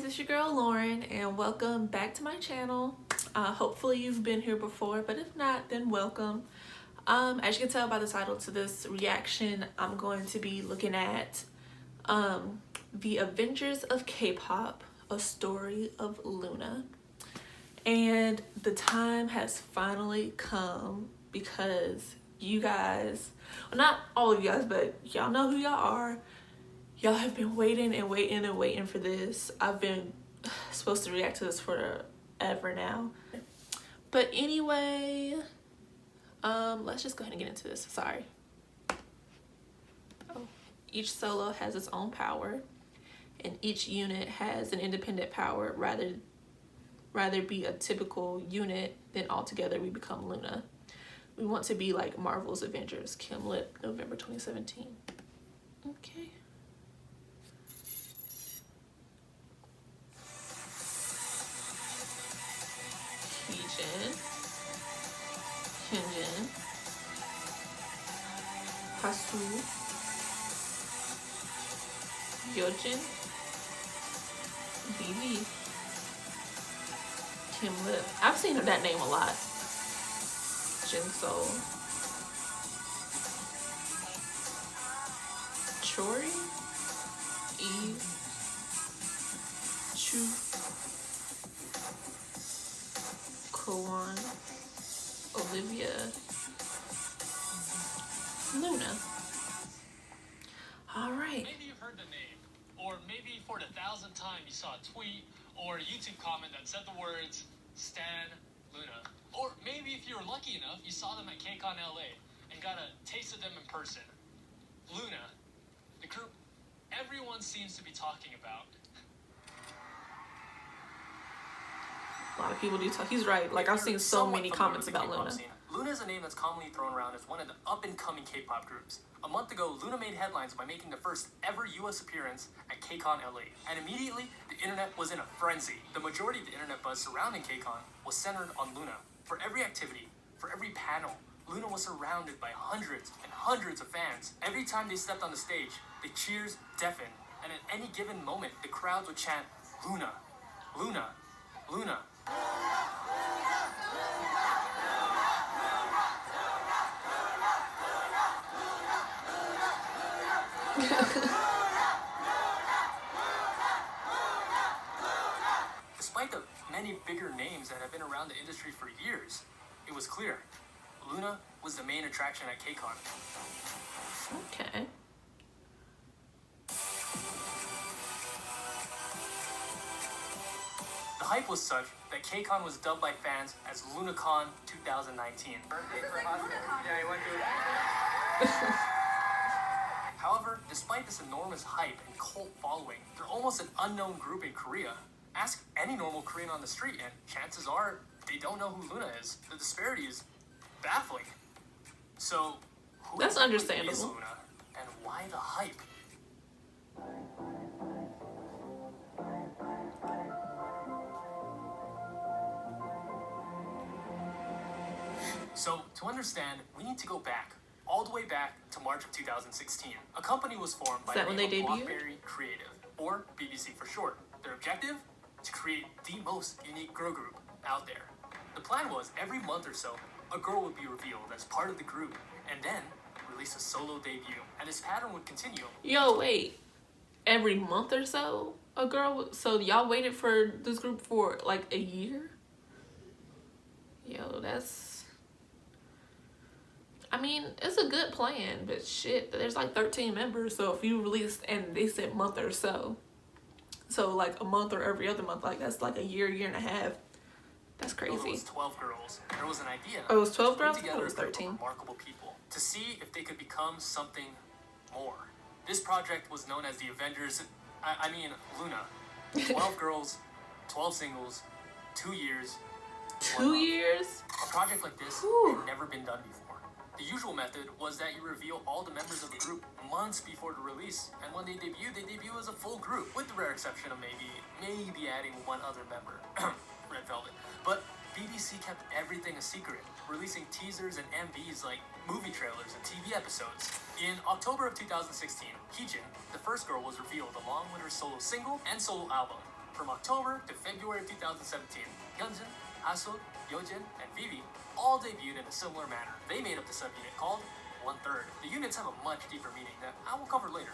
it's your girl Lauren, and welcome back to my channel. Hopefully you've been here before, but if not, then welcome. As you can tell by the title to this reaction, I'm going to be looking at the Avengers of K-pop, a story of Loona. And the time has finally come because you guys, well, not all of you guys, but y'all know who y'all are. Y'all have been waiting and waiting and waiting for this. I've been supposed to react to this forever now. But anyway, let's just go ahead and get into this. Sorry. Each solo has its own power, and each unit has an independent power. Rather be a typical unit than altogether we become Loona. We want to be like Marvel's Avengers. Kim Lip, November 2017. Okay. Hyunjin, Hasu, Yojin, BB, Kim Lip. I've seen that name a lot. Jinso, Chori, Eve, Chu, Koan, Olivia, Loona. All right. Maybe you've heard the name, or maybe for the 1,000th time you saw a tweet or a YouTube comment that said the words Stan Loona. Or maybe if you were lucky enough, you saw them at KCON LA and got a taste of them in person. Loona, the group everyone seems to be talking about. A lot of people do talk. He's right. Like, I've seen so many comments about Loona. Loona is a name that's commonly thrown around as one of the up-and-coming K-pop groups. A month ago, Loona made headlines by making the first ever US appearance at KCON LA. And immediately, the internet was in a frenzy. The majority of the internet buzz surrounding KCON was centered on Loona. For every activity, for every panel, Loona was surrounded by hundreds and hundreds of fans. Every time they stepped on the stage, the cheers deafened. And at any given moment, the crowds would chant, Loona, Loona, Loona. Despite the many bigger names that have been around the industry for years, it was clear Loona was the main attraction at KCON. Okay. The hype was such that KCON was dubbed by fans as LoonaCon 2019. However, despite this enormous hype and cult following, they're almost an unknown group in Korea. Ask any normal Korean on the street, and chances are they don't know who Loona is. The disparity is baffling. So, who That's exactly understandable. is Loona, and why the hype? So, to understand, we need to go back, all the way back to March of 2016. A company was formed by the name of Blockberry Creative, or BBC for short. Their objective? To create the most unique girl group out there. The plan was, every month or so, a girl would be revealed as part of the group, and then release a solo debut. And this pattern would continue. Yo, wait. Every month or so, a girl? So y'all waited for this group for like a year? Yo, that's... I mean, it's a good plan, but shit, there's like 13 members, so if you released, and they said month or so, so like a month or every other month, like that's like a year and a half. That's crazy. It was 12 girls. There was an idea. Oh, it was 12 girls? Together It was 13. Remarkable people to see if they could become something more. This project was known as the Avengers. I mean, Loona. 12 girls, 12 singles, 2 years. 2 years? A project like this had never been done before. The usual method was that you reveal all the members of the group months before the release, and when they debut as a full group, with the rare exception of maybe adding one other member, Red Velvet. But BBC kept everything a secret, releasing teasers and MVs like movie trailers and TV episodes. In October of 2016, Heejin, the first girl, was revealed along with her solo single and solo album. From October to February of 2017, Hyunjin, Haseok, Yeojin, and Vivi all debuted in a similar manner. They made up the subunit called One Third. The units have a much deeper meaning that I will cover later.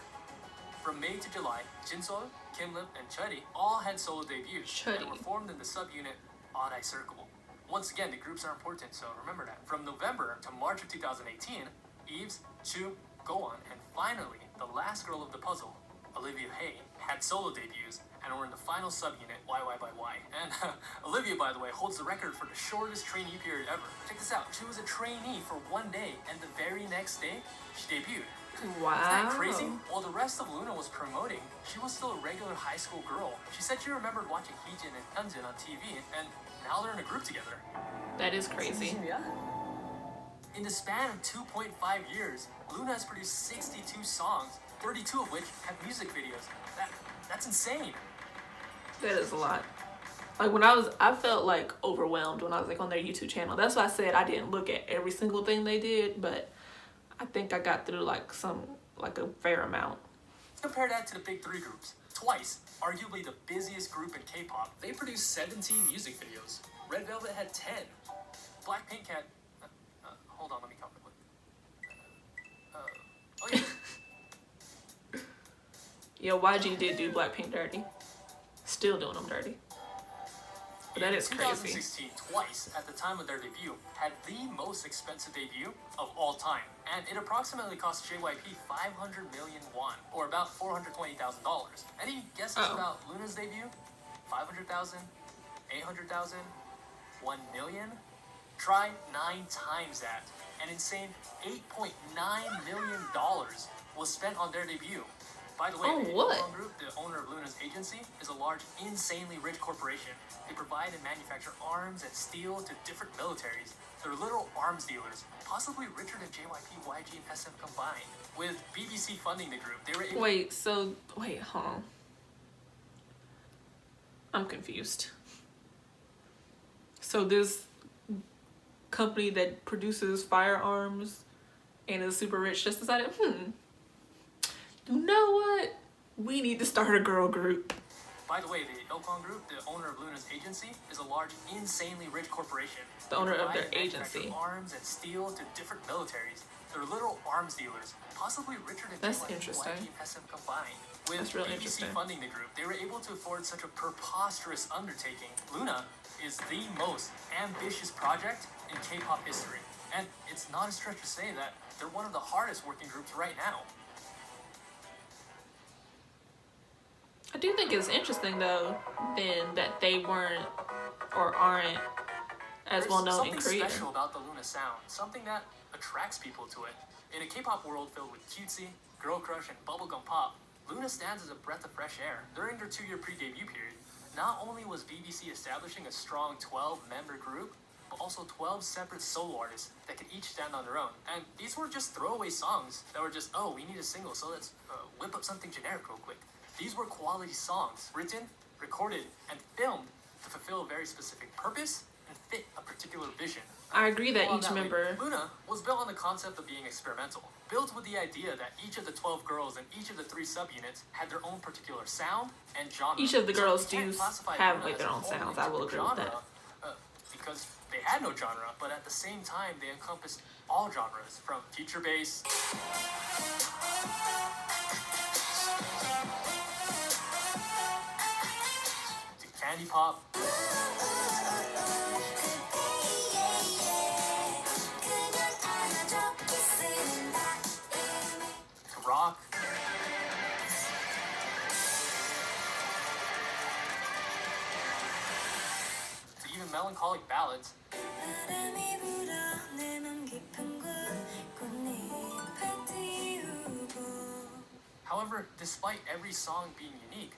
From May to July, Jinsol, Kimlim, and Chuddy all had solo debuts and were formed in the subunit Odd Eye Circle. Once again, the groups are important, so remember that. From November to March of 2018, Eves, Chu, Goan, and finally, the last girl of the puzzle, Olivia Hay, had solo debuts and were in the final subunit YY by Y. And Olivia, by the way, holds the record for the shortest trainee period ever. Check this out. She was a trainee for 1 day, and the very next day, she debuted. Wow. Isn't that crazy? While the rest of Loona was promoting, she was still a regular high school girl. She said she remembered watching Heejin and Hyunjin on TV, and now they're in a group together. That is crazy. In the span of 2.5 years, Loona has produced 62 songs, 32 of which have music videos. That's insane. That is a lot. Like I felt like overwhelmed when I was like on their YouTube channel. That's why I said I didn't look at every single thing they did, but I think I got through like a fair amount. Compare that to the big three groups. Twice, arguably the busiest group in K-pop, they produced 17 music videos. Red Velvet had 10. Blackpink had... hold on, let me count it. Oh yeah. Yo, YG did do Blackpink dirty. Still doing them dirty. But that is crazy. 2016, twice at the time of their debut, had the most expensive debut of all time. And it approximately cost JYP 500 million won, or about $420,000. Any guesses about Loona's debut? 500,000? 800,000? 1 million? Try 9 times that. An insane $8.9 million was spent on their debut. By the way, the Ilkwon Group, the owner of Loona's agency, is a large, insanely rich corporation. They provide and manufacture arms and steel to different militaries. They're literal arms dealers, possibly richer than JYP, YG, and SM combined. With BBC funding the group, they were able... Wait, hold on. I'm confused. So this company that produces firearms and is super rich just decided, you know what? We need to start a girl group. By the way, the Ilkwon Group, the owner of Loona's agency, is a large, insanely rich corporation. The owner of their agency. Arms and steel to different militaries. They're literal arms dealers, possibly richer than interesting. YG and SM combined. With That's really BBC interesting. funding the group, they were able to afford such a preposterous undertaking. Loona is the most ambitious project in K-pop history. And it's not a stretch to say that they're one of the hardest working groups right now. I do think it's interesting though, then, that they weren't or aren't as well known in Korea. There's something special about the Loona sound, something that attracts people to it. In a K-pop world filled with cutesy, girl crush, and bubblegum pop, Loona stands as a breath of fresh air. During their 2-year pre-debut period, not only was BBC establishing a strong 12-member group, but also 12 separate solo artists that could each stand on their own. And these weren't just throwaway songs that were just, oh, we need a single, so let's whip up something generic real quick. These were quality songs, written, recorded, and filmed to fulfill a very specific purpose and fit a particular vision. I agree that each member... Loona was built on the concept of being experimental, built with the idea that each of the 12 girls and each of the 3 subunits had their own particular sound and genre. Each of the girls do have like their own sounds, I will agree with that. Because they had no genre, but at the same time, they encompassed all genres, from future bass... candy pop, to rock, to even melancholic ballads. However, despite every song being unique,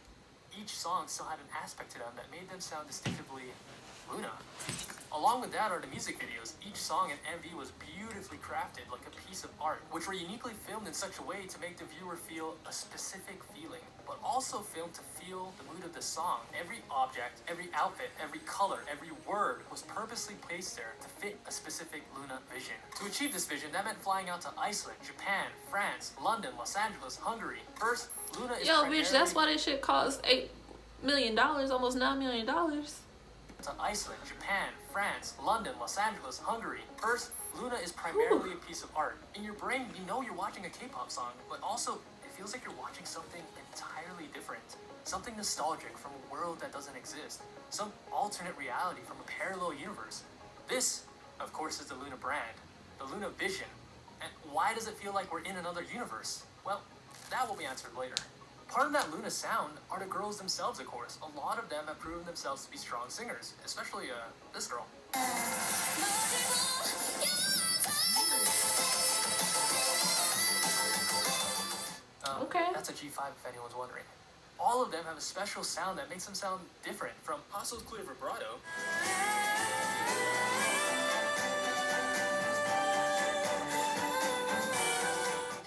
each song still had an aspect to them that made them sound distinctively Loona. Along with that are the music videos. Each song and MV was beautifully crafted like a piece of art, which were uniquely filmed in such a way to make the viewer feel a specific feeling, but also filmed to feel the mood of the song. Every object, every outfit, every color, every word was purposely placed there to fit a specific Loona vision. To achieve this vision, that meant flying out to Iceland, Japan, France, London, Los Angeles, Hungary. First, Loona is Yo, bitch, that's why this shit costs million, almost $9 million. To Iceland, Japan, France, London, Los Angeles, Hungary. First, Loona is primarily a piece of art. In your brain, you know you're watching a K-pop song, but also it feels like you're watching something entirely different. Something nostalgic from a world that doesn't exist. Some alternate reality from a parallel universe. This, of course, is the Loona brand, the Loona vision. And why does it feel like we're in another universe? Well, that will be answered later. Part of that Loona sound are the girls themselves, of course. A lot of them have proven themselves to be strong singers, especially this girl. Okay. That's a G5 if anyone's wondering. All of them have a special sound that makes them sound different, from Haso's clear vibrato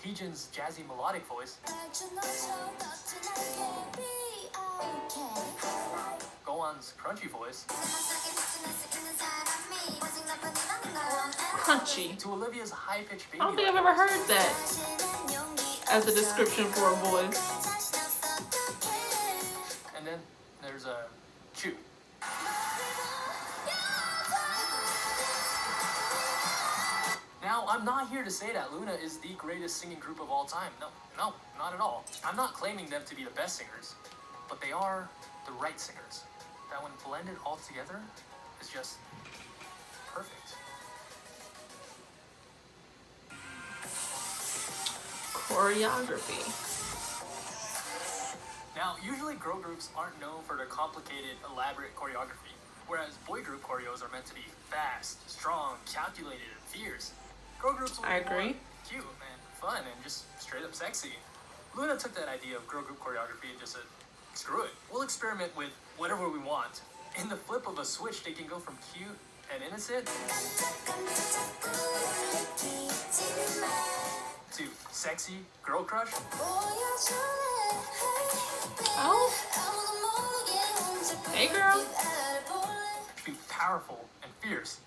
Heejin's jazzy melodic voice, Gohan's crunchy voice, Crunchy. to Olivia's high-pitched baby. I don't think I've ever heard that as a description for a voice. And then there's a Chu. Now, I'm not here to say that Loona is the greatest singing group of all time. No, not at all. I'm not claiming them to be the best singers, but they are the right singers. That when blended all together is just perfect. Choreography. Now, usually girl groups aren't known for their complicated, elaborate choreography, whereas boy group choreos are meant to be fast, strong, calculated, and fierce. Girl groups will I be more agree. cute and fun and just straight up sexy. Loona took that idea of girl group choreography and just said, screw it, we'll experiment with whatever we want. In the flip of a switch, they can go from cute and innocent to sexy girl crush Oh, hey girl. to powerful and fierce.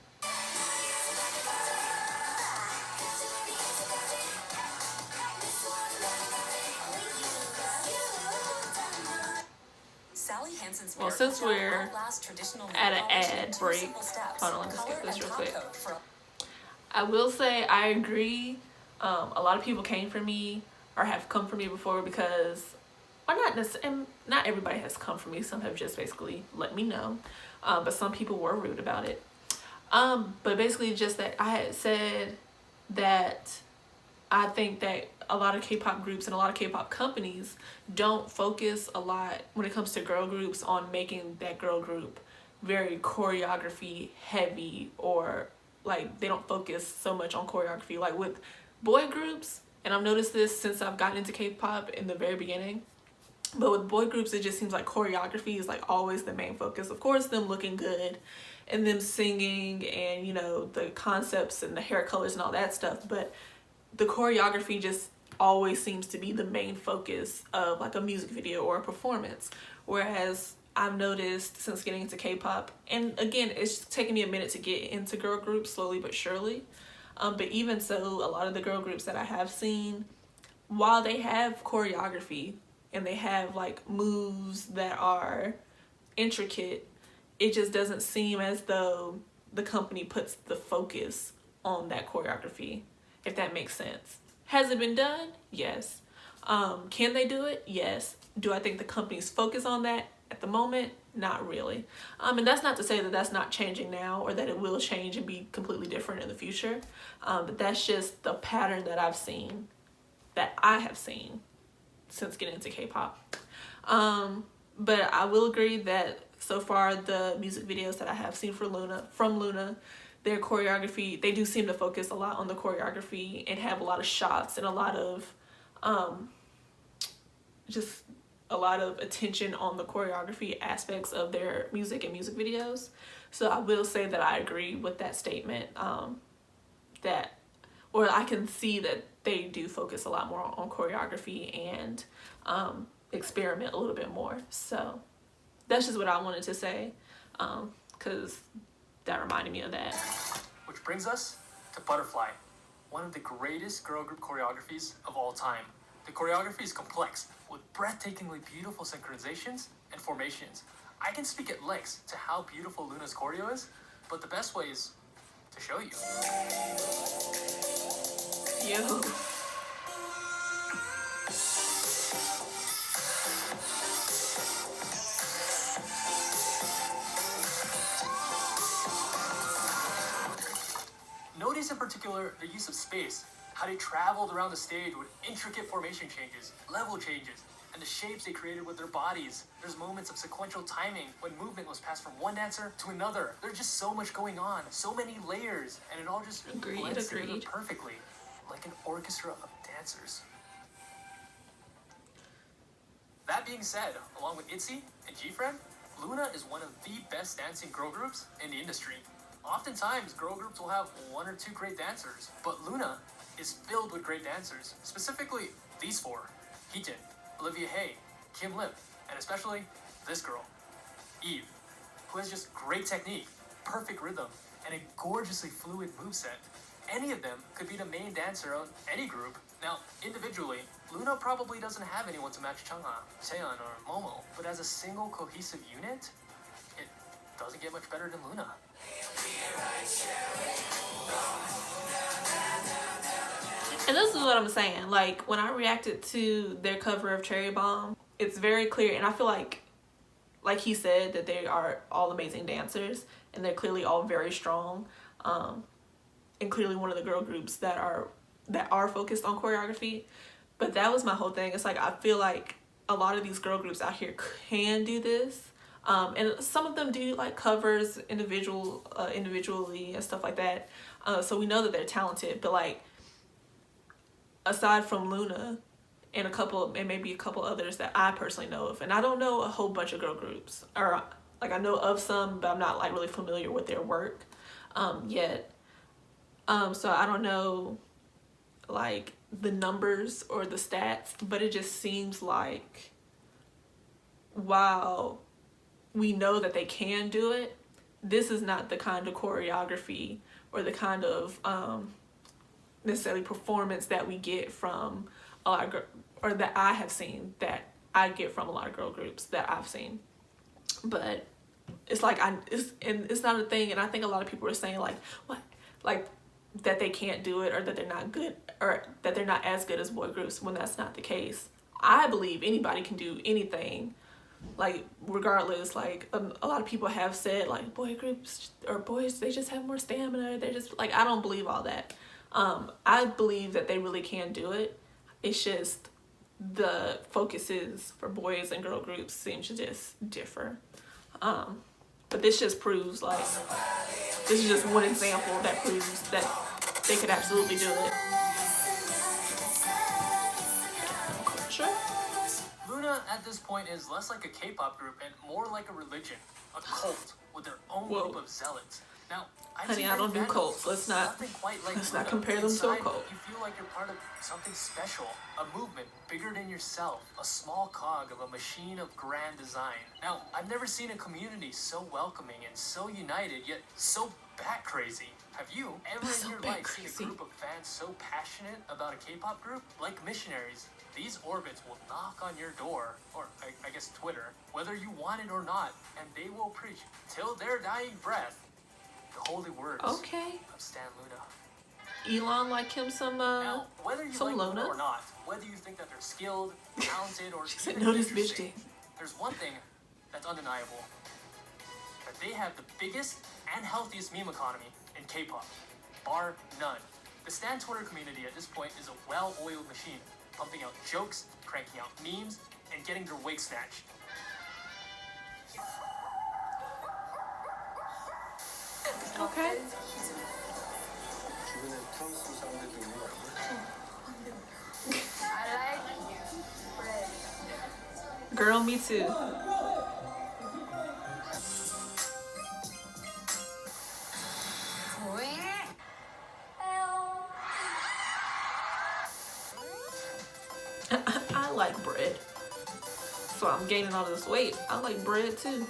Sally Hansen's Well, miracle since gel we're outlast traditional at nail an polish in ad 2 break, simple steps. hold on, let me Color skip this and real top quick. coat for I will say I agree. A lot of people came for me or have come for me before because, or not necessarily, not everybody has come for me. Some have just basically let me know, but some people were rude about it. But basically just that I had said that I think that a lot of K-pop groups and a lot of K-pop companies don't focus a lot when it comes to girl groups on making that girl group very choreography heavy, or like they don't focus so much on choreography like with boy groups. And I've noticed this since I've gotten into K-pop in the very beginning, but with boy groups it just seems like choreography is like always the main focus. Of course, them looking good and them singing and, you know, the concepts and the hair colors and all that stuff, but the choreography just always seems to be the main focus of like a music video or a performance. Whereas I've noticed since getting into K-pop, and again, it's taken me a minute to get into girl groups slowly but surely. But even so, a lot of the girl groups that I have seen, while they have choreography and they have like moves that are intricate, it just doesn't seem as though the company puts the focus on that choreography, if that makes sense. Has it been done? Yes. Can they do it? Yes. Do I think the company's focus on that at the moment? Not really. And that's not to say that that's not changing now or that it will change and be completely different in the future. But that's just the pattern that I've seen, that I have seen since getting into K-pop. But I will agree that so far the music videos that I have seen from Loona, their choreography, they do seem to focus a lot on the choreography and have a lot of shots and a lot of just a lot of attention on the choreography aspects of their music and music videos. So I will say that I agree with that statement, that, or I can see that they do focus a lot more on choreography and experiment a little bit more. So that's just what I wanted to say, because that reminded me of that. Which brings us to Butterfly, one of the greatest girl group choreographies of all time. The choreography is complex, with breathtakingly beautiful synchronizations and formations. I can speak at length to how beautiful Loona's choreo is, but the best way is to show you. Yo. Notice in particular the use of space, how they traveled around the stage with intricate formation changes, level changes, and the shapes they created with their bodies. There's moments of sequential timing when movement was passed from one dancer to another. There's just so much going on, so many layers, and it all just blends together perfectly, like an orchestra of dancers. That being said, along with ITZY and GFriend, Loona is one of the best dancing girl groups in the industry. Oftentimes, girl groups will have one or two great dancers, but Loona is filled with great dancers, specifically these four: Heejin, Olivia Hay, Kim Lim, and especially this girl, Eve, who has just great technique, perfect rhythm, and a gorgeously fluid moveset. Any of them could be the main dancer of any group. Now, individually, Loona probably doesn't have anyone to match Changha, Taeyeon, or Momo, but as a single cohesive unit, it doesn't get much better than Loona. And this is what I'm saying. Like, when I reacted to their cover of Cherry Bomb, it's very clear, and I feel like he said, that they are all amazing dancers, and they're clearly all very strong, and clearly one of the girl groups that are focused on choreography. But that was my whole thing. It's like, I feel like a lot of these girl groups out here can do this. And some of them do like covers individually and stuff like that. So we know that they're talented, but like, aside from Loona and maybe a couple others that I personally know of, and I don't know a whole bunch of girl groups, or like I know of some, but I'm not like really familiar with their work yet. So I don't know like the numbers or the stats, but it just seems like, while we know that they can do it, this is not the kind of choreography or the kind of necessarily performance that we get from a lot of or that I have seen, that I get from a lot of girl groups that I've seen. But it's like, it's not a thing, and I think a lot of people are saying like, what, like that they can't do it, or that they're not good, or that they're not as good as boy groups, when that's not the case. I believe anybody can do anything, like regardless. Like a lot of people have said like boy groups or boys, they just have more stamina, they're just like, I don't believe all that. I believe that they really can do it. It's just the focuses for boys and girl groups seem to just differ. But this just proves, like, this is just one example that proves that they could absolutely do it. Sure. Loona at this point is less like a K-pop group and more like a religion, a cult with their own group of zealots. Now, honey, I don't do cults. Let's not compare them to a cult. You feel like you're part of something special, a movement bigger than yourself, a small cog of a machine of grand design. Now, I've never seen a community so welcoming and so united, yet so bat crazy. Have you ever in your life seen a group of fans so passionate about a K-pop group? Like missionaries, these orbits will knock on your door, or I guess Twitter, whether you want it or not, and they will preach till their dying breath the holy words of Stan Loona. Elon like him some now, whether you like Loona or not, whether you think that they're skilled, talented, or she said, no, this bitch did. There's one thing that's undeniable: that they have the biggest and healthiest meme economy in K-pop, bar none. The Stan Twitter community at this point is a well-oiled machine, pumping out jokes, cranking out memes, and getting their wig snatched. Okay. Girl, me too. I like bread. So I'm gaining all this weight. I like bread too.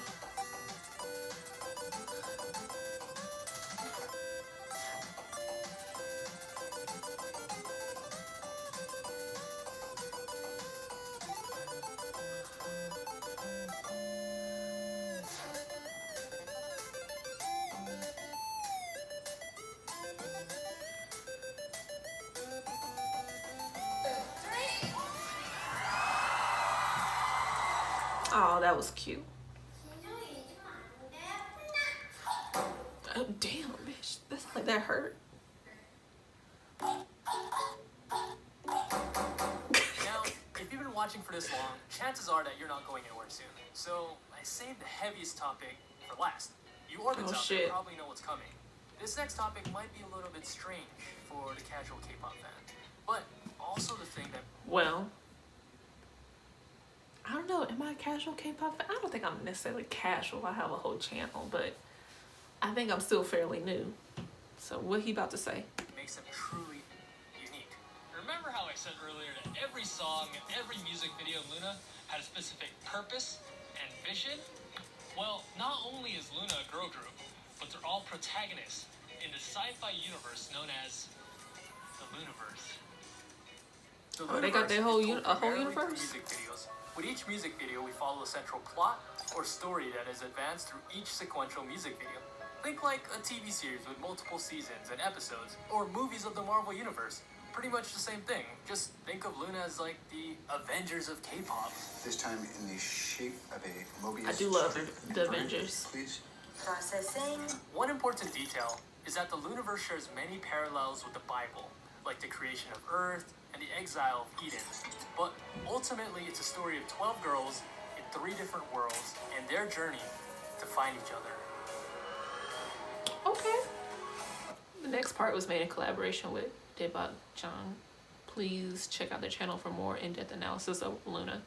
that was cute. Oh, damn, bitch. That's like that hurt. Now, if you've been watching for this long, chances are that you're not going anywhere soon. So, I saved the heaviest topic for last. You orbits out there probably know what's coming. This next topic might be a little bit strange for the casual K-pop fan, but also the thing that... Well, I don't know. Am I a casual K-pop fan? I don't think I'm necessarily casual. I have a whole channel, but I think I'm still fairly new. So what he about to say? Makes them truly unique. Remember how I said earlier that every song and every music video in Loona had a specific purpose and vision? Well, not only is Loona a girl group, but they're all protagonists in the sci-fi universe known as the Loonaverse. The They got their whole universe? Music videos. With each music video, we follow a central plot or story that is advanced through each sequential music video. Think like a TV series with multiple seasons and episodes, or movies of the Marvel Universe. Pretty much the same thing. Just think of Loona as like the Avengers of K-pop. This time in the shape of a Mobius. I do love strip. the Avengers. Please. Processing. One important detail is that the Loonaverse shares many parallels with the Bible, like the creation of Earth and the exile of Eden. But ultimately, it's a story of 12 girls in 3 different worlds and their journey to find each other. Okay. The next part was made in collaboration with Daebak Jang. Please check out their channel for more in-depth analysis of Loona.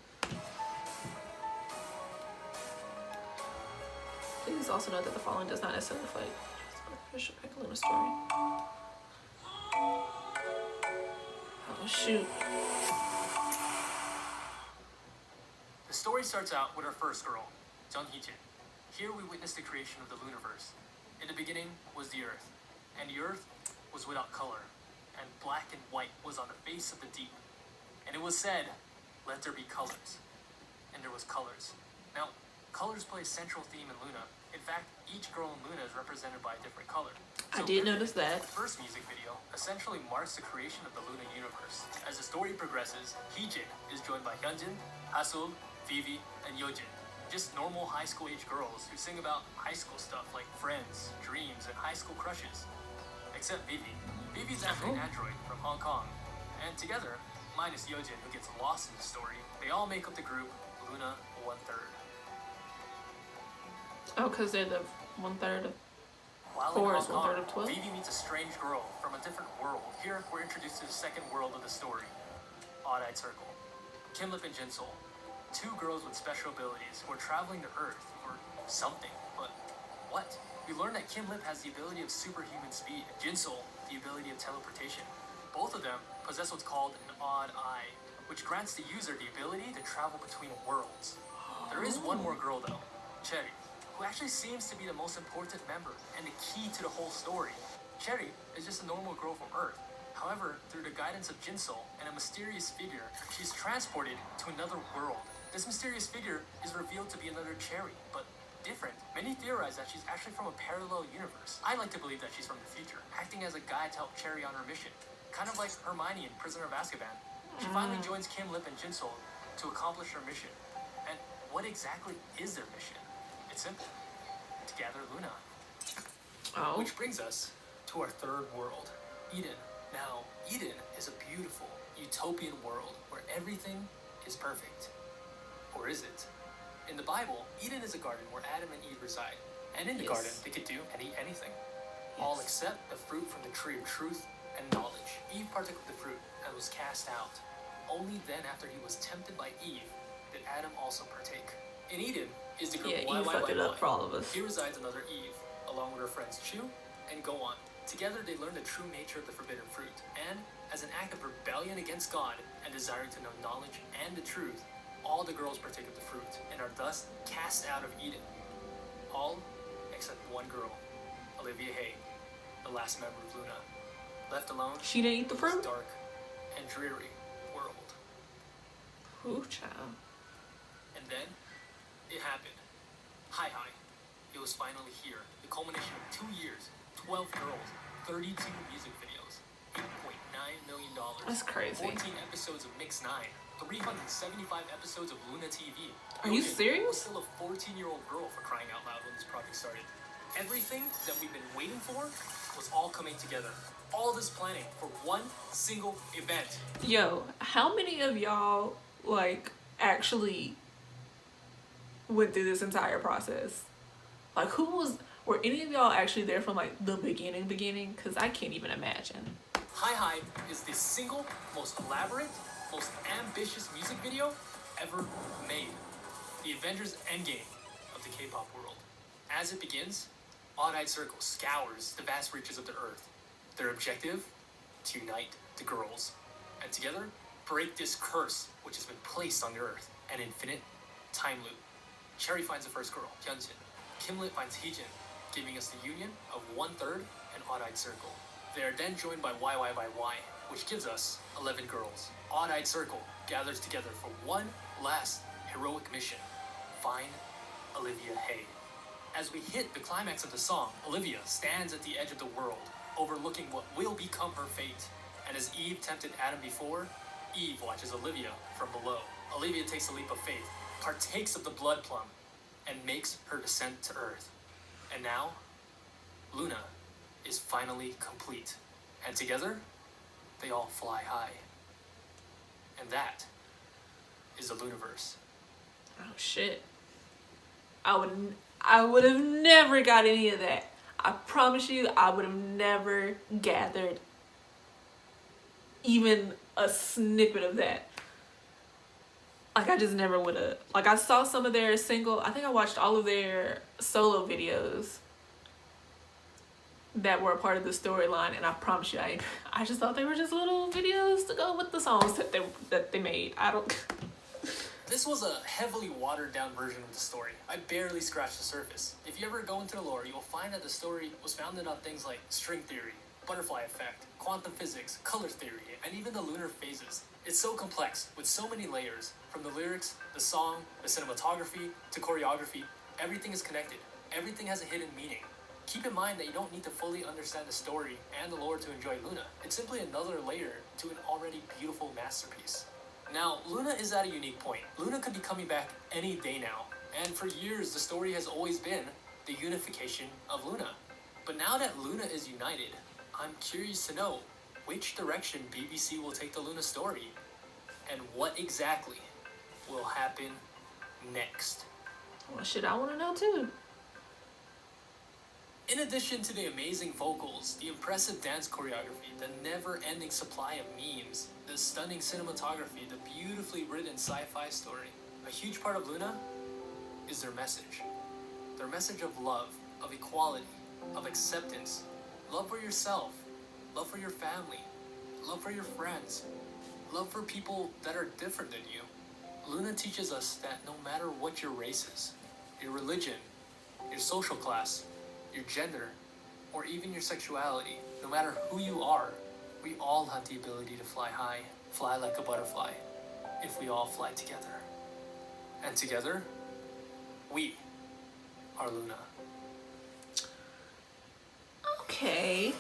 Please also note that the following does not necessarily reflect the official Pink Loona story. Oh shoot. The story starts out with our first girl, Jung Hee-jin. Here we witness the creation of the Loonaverse. In the beginning was the Earth, and the Earth was without color, and black and white was on the face of the deep. And it was said, let there be colors. And there was colors. Now, colors play a central theme in Loona. In fact, each girl in Loona is represented by a different color. I did notice that. The first music video essentially marks the creation of the Loona universe. As the story progresses, Hee-jin is joined by Hyunjin, Hasul, Vivi, and Yojin. Just normal high school age girls who sing about high school stuff like friends, dreams, and high school crushes. Except Vivi. Vivi's actually an android from Hong Kong. And together, minus Yojin who gets lost in the story, they all make up the group Loona 1/3. Oh, because they're the 1/3 of While 4 in is Hong 1/3 of Kong, 12. Vivi meets a strange girl from a different world. Here, we're introduced to the second world of the story. Odd-Eyed Circle. Kimlip and Jinsol. 2 girls with special abilities who are traveling to Earth, or something, but what? We learn that Kimlip has the ability of superhuman speed, Jinsol, the ability of teleportation. Both of them possess what's called an odd eye, which grants the user the ability to travel between worlds. There is one more girl though, Cherry, who actually seems to be the most important member and the key to the whole story. Cherry is just a normal girl from Earth. However, through the guidance of Jinsol and a mysterious figure, she's transported to another world. This mysterious figure is revealed to be another Cherry, but different. Many theorize that she's actually from a parallel universe. I like to believe that she's from the future, acting as a guide to help Cherry on her mission. Kind of like Hermione in Prisoner of Azkaban. She finally joins Kimlip and Jinsol to accomplish her mission. And what exactly is their mission? It's simple. To gather Loona. Oh. Which brings us to our third world, Eden. Now, Eden is a beautiful, utopian world where everything is perfect. Or is it? In the Bible, Eden is a garden where Adam and Eve reside. And in the garden, they could do and eat anything. All except the fruit from the tree of truth and knowledge. Eve partook of the fruit and was cast out. Only then, after he was tempted by Eve, did Adam also partake. In Eden is the group Yeah, Eve fucked it up for all of us. Here resides another Eve, along with her friends Chu and Go-on. Together, they learn the true nature of the forbidden fruit. And, as an act of rebellion against God and desiring to know knowledge and the truth, all the girls partake of the fruit and are thus cast out of Eden. All except one girl, Olivia Hay, the last member of Loona. Left alone, She didn't eat the in fruit? this dark and dreary world. Ooh, child. And then, it happened. Hi. It was finally here. The culmination of 2 years, 12 girls, 32 music videos, $8.9 million. That's crazy. 14 episodes of Mix 9, 375 episodes of Loona TV. Are you Loona serious? was still a 14-year-old girl for crying out loud when this project started. Everything that we've been waiting for was all coming together. All this planning for one single event. Yo, how many of y'all like actually went through this entire process? Like, were any of y'all actually there from like the beginning? Because I can't even imagine. Hi Hi is the single most elaborate, most ambitious music video ever made. The Avengers Endgame of the K-pop world. As it begins, Odd-Eyed Circle scours the vast reaches of the earth. Their objective? To unite the girls. And together, break this curse which has been placed on the earth. An infinite time loop. Cherry finds the first girl, Hyunjin. Kimlet finds Heejin, giving us the union of 1/3 and Odd-Eyed Circle. They are then joined by YY by Y, which gives us 11 girls. Odd-Eyed Circle gathers together for one last heroic mission. Find Olivia Hay. As we hit the climax of the song, Olivia stands at the edge of the world, overlooking what will become her fate. And as Eve tempted Adam before, Eve watches Olivia from below. Olivia takes a leap of faith, partakes of the blood plum, and makes her descent to Earth. And now, Loona is finally complete. And together, they all fly high. And that is the Loonaverse. Oh shit. I would have never got any of that. I promise you, I would have never gathered even a snippet of that. Like, I just never would have. Like, I saw some of their single, I think I watched all of their solo videos that were a part of the storyline, and I promise you, I just thought they were just little videos to go with the songs that they made. This was a heavily watered down version of the story. I barely scratched the surface. If you ever go into the lore, you'll find that the story was founded on things like string theory, butterfly effect, quantum physics, color theory, and even the lunar phases. It's so complex, with so many layers. From the lyrics, the song, the cinematography, to choreography, everything is connected. Everything has a hidden meaning. Keep in mind that you don't need to fully understand the story and the lore to enjoy Loona. It's simply another layer to an already beautiful masterpiece. Now, Loona is at a unique point. Loona could be coming back any day now, and for years the story has always been the unification of Loona. But now that Loona is united, I'm curious to know which direction BBC will take the Loona story, and what exactly will happen next. Well, shit, I want to know too. In addition to the amazing vocals, the impressive dance choreography, the never-ending supply of memes, the stunning cinematography, the beautifully written sci-fi story, a huge part of Loona is their message. Their message of love, of equality, of acceptance, love for yourself, love for your family, love for your friends, love for people that are different than you. Loona teaches us that no matter what your race is, your religion, your social class, your gender, or even your sexuality, no matter who you are, we all have the ability to fly high, fly like a butterfly, if we all fly together. And together, we are Loona. Okay.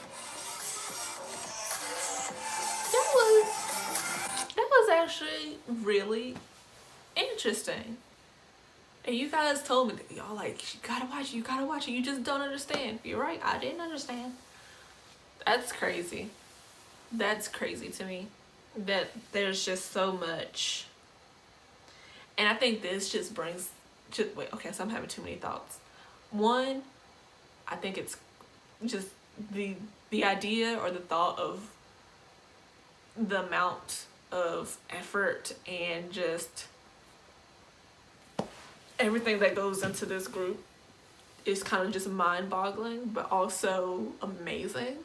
That was actually really interesting. And you guys told me that y'all like, you gotta watch it, you just don't understand. You're right, I didn't understand. That's crazy. That's crazy to me. That there's just so much. And I think this just brings, wait, okay, so I'm having too many thoughts. One, I think it's just the idea or the thought of the amount of effort and just everything that goes into this group is kind of just mind-boggling, but also amazing,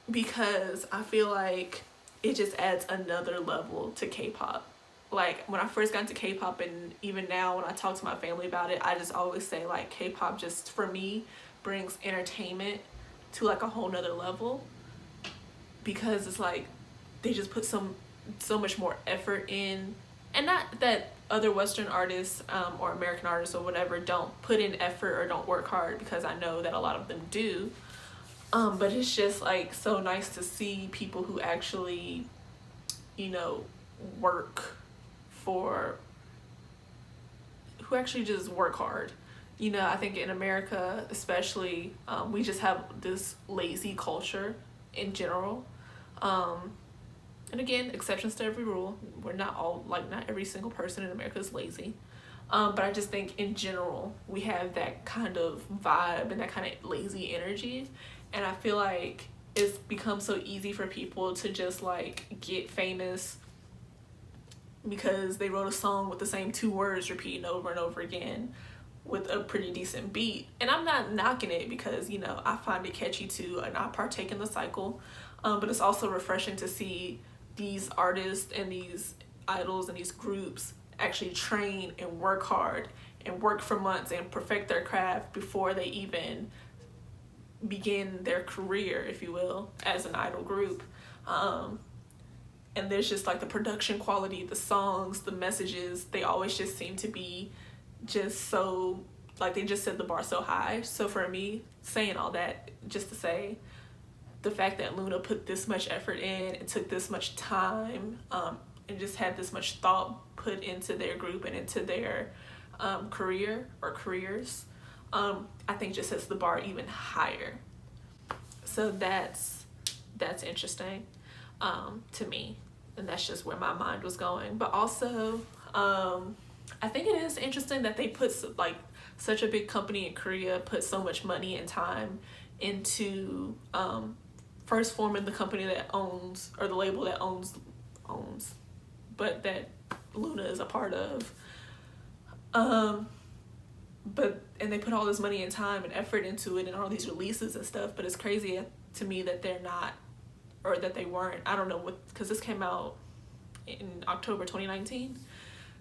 because I feel like it just adds another level to K-pop. Like, when I first got into K-pop, and even now when I talk to my family about it, I just always say like K-pop just, for me, brings entertainment to like a whole nother level, because it's like they just put so much more effort in. And not that other Western artists or American artists or whatever don't put in effort or don't work hard, because I know that a lot of them do. But it's just like so nice to see people who actually, you know, work who actually just work hard. You know, I think in America especially, we just have this lazy culture in general. And again, exceptions to every rule. We're not all, like, not every single person in America is lazy. But I just think in general, we have that kind of vibe and that kind of lazy energy. And I feel like it's become so easy for people to just, like, get famous because they wrote a song with the same 2 words repeating over and over again with a pretty decent beat. And I'm not knocking it because, you know, I find it catchy too and I partake in the cycle. But it's also refreshing to see these artists and these idols and these groups actually train and work hard and work for months and perfect their craft before they even begin their career, if you will, as an idol group. And there's just like the production quality, the songs, the messages, they always just seem to be just so, like, they just set the bar so high. So for me, saying all that just to say, the fact that Loona put this much effort in and took this much time, and just had this much thought put into their group and into their career or careers, I think just sets the bar even higher. So that's interesting to me, and that's just where my mind was going. But also, I think it is interesting that they put, like, such a big company in Korea put so much money and time into first forming the company that owns, or the label that owns, but that Loona is a part of. And they put all this money and time and effort into it and all these releases and stuff, but it's crazy to me that they're not, or that they weren't, I don't know what, because this came out in October 2019.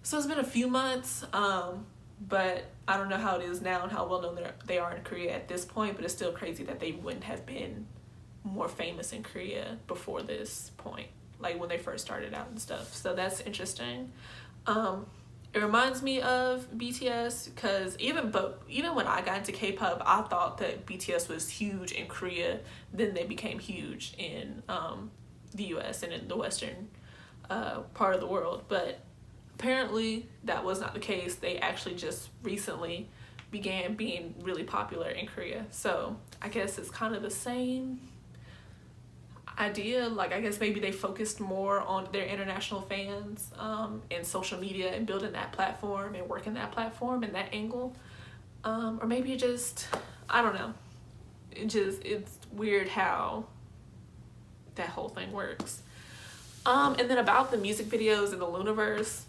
So it's been a few months, but I don't know how it is now and how well known they are in Korea at this point, but it's still crazy that they wouldn't have been more famous in Korea before this point, like when they first started out and stuff. So that's interesting. It reminds me of BTS, because even when I got into K-pop, I thought that BTS was huge in Korea, then they became huge in the US and in the Western part of the world. But apparently that was not the case. They actually just recently began being really popular in Korea. So I guess it's kind of the same idea. Like, I guess maybe they focused more on their international fans and social media and building that platform and working that platform and that angle. Or maybe it just, I don't know. It's weird how that whole thing works. And then about the music videos and the Loonaverse,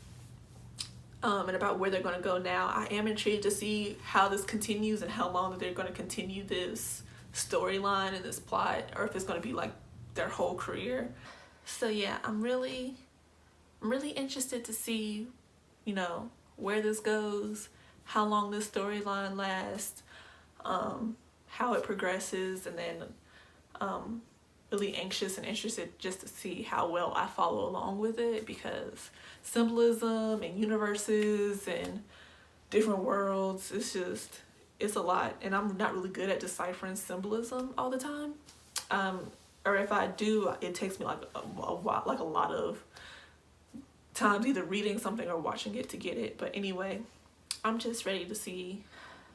and about where they're going to go now, I am intrigued to see how this continues and how long they're going to continue this storyline and this plot, or if it's going to be like their whole career. So yeah, I'm really interested to see, you know, where this goes, how long this storyline lasts, how it progresses, and then really anxious and interested just to see how well I follow along with it, because symbolism and universes and different worlds, it's a lot, and I'm not really good at deciphering symbolism all the time. Or if I do, it takes me like a lot of times either reading something or watching it to get it. But anyway, I'm just ready to see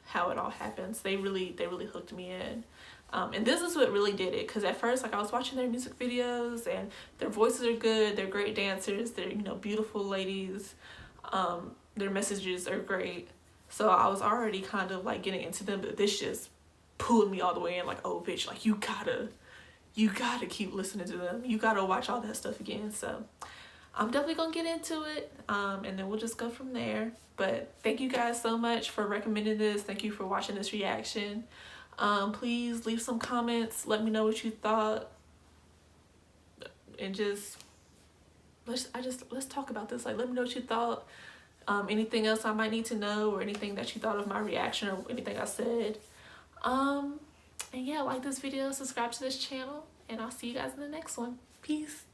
how it all happens. They really hooked me in. And this is what really did it, because at first, like, I was watching their music videos and their voices are good, they're great dancers, they're, you know, beautiful ladies, their messages are great. So I was already kind of like getting into them, but this just pulled me all the way in, like, oh bitch, like, you gotta keep listening to them, you gotta watch all that stuff again. So I'm definitely gonna get into it, and then we'll just go from there. But thank you guys so much for recommending this. Thank you for watching this reaction. Please leave some comments, let me know what you thought, and just let's talk about this. Like, let me know what you thought, anything else I might need to know, or anything that you thought of my reaction or anything I said. And yeah, like this video, subscribe to this channel, and I'll see you guys in the next one. Peace.